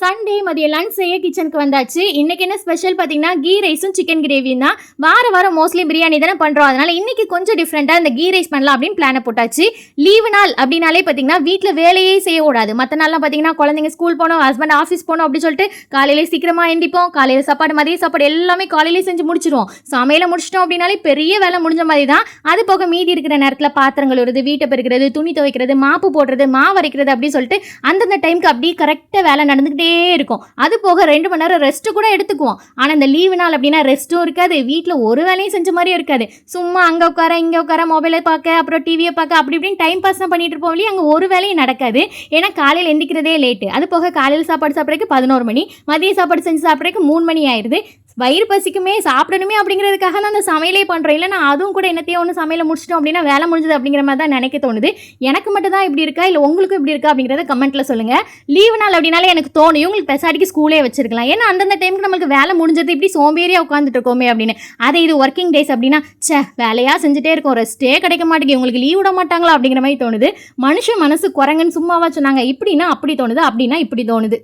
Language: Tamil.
சண்டே மதியம் லஞ்ச் செய்ய கிச்சனுக்கு வந்தாச்சு. இன்னைக்கு என்ன ஸ்பெஷல் பார்த்தீங்கன்னா கீ ரைஸும் சிக்கன் கிரேவியும் தான். வாரம் மோஸ்ட்லி பிரியாணி தானே பண்ணுறோம். அதனால இன்னைக்கு கொஞ்சம் டிஃப்ரெண்ட்டாக இந்த கீ ரைஸ் பண்ணலாம் அப்படின்னு பிளானை போட்டாச்சு. லீவு நாள் அப்படின்னாலே பார்த்தீங்கன்னா வீட்டில் வேலையே செய்யக்கூடாது. மற்ற நாள்லாம் பார்த்தீங்கன்னா குழந்தைங்க ஸ்கூல் போகணும், ஹஸ்பண்ட் ஆஃபீஸ் போகணும் அப்படின்னு சொல்லிட்டு காலையிலே சீக்கிரமாக எந்திப்போம். காலையில் சாப்பாடு மதிய சாப்பாடு எல்லாமே காலையிலே செஞ்சு முடிச்சிடுவோம். சமையலை முடிச்சிட்டோம் அப்படின்னாலே பெரிய வேலை முடிஞ்ச மாதிரி தான். அது போக மீதி இருக்கிற நேரத்தில் பாத்திரங்கள் வருது, வீட்டை பெருக்கிறது, துணி துவைக்கிறது, மாப்பு போடுறது, மாவு அரைக்கிறது அப்படின்னு சொல்லிட்டு அந்தந்த டைமுக்கு அப்படியே கரெக்டாக வேலை நடந்துக்கிட்டே இருக்கும். அது போக 2 மணி நேரம் ரெஸ்ட் கூட எடுத்துக்குவோம். ஆனால் இந்த லீவு நாள் அப்படின்னா ரெஸ்ட்டும் இருக்காது, வீட்டில் ஒரு வேலையும் செஞ்ச மாதிரியும் இருக்காது. சும்மா அங்கே உட்கார இங்கே உட்கார மொபைலை பார்க்க அப்புறம் டிவியை பார்க்க அப்படி இப்படின்னு டைம் பாஸ் தான் பண்ணிட்டு இருப்போம். அங்கே ஒரு வேலையும் நடக்காது. ஏன்னா காலையில் எந்திக்கிறதே லேட்டு. அது போக காலையில் சாப்பாடு சாப்பிட்றதுக்கு 11 மணி, மதிய சாப்பாடு செஞ்சு சாப்பிட்றதுக்கு 3 மணி ஆயிடுது. வயிறு பசிக்குமே சாப்பிடணுமே அப்படிங்கிறதுக்காக தான் அந்த சமையலே பண்ணுறோம். இல்லைனா அதுவும் கூட என்னத்தையோ ஒன்று சமையலை முடிச்சிட்டோம் அப்படின்னா வேலை முடிஞ்சது அப்படிங்கிற மாதிரி தான் நினைக்க தோணுது. எனக்கு மட்டும் தான் இப்படி இருக்கா இல்லை உங்களுக்கும் இப்படி இருக்கா அப்படிங்கிறத கமெண்ட்டில் சொல்லுங்கள். லீவு நாள் அப்படின்னாலே எனக்கு தோணும் இவங்களுக்கு பெசாடிக்கு ஸ்கூலே வச்சிருக்கலாம். ஏன்னா அந்தந்த டைமுக்கு நம்மளுக்கு வேலை முடிஞ்சது இப்படி சோம்பேறியாக உட்காந்துட்டு இருக்கோமே அப்படின்னு. அதே இது ஒர்க்கிங் டேஸ் அப்படின்னா வேலையாக செஞ்சுட்டே இருக்கும், ரெஸ்ட்டே கிடைக்க மாட்டேங்குது, இவங்களுக்கு லீவ் விட மாட்டாங்களா அப்படிங்கிற மாதிரி தோணுது. மனுஷன் மனசு குரங்குன்னு சும்மாவா சொன்னாங்க. இப்படின்னா அப்படி தோணுது, அப்படின்னா இப்படி தோணுது.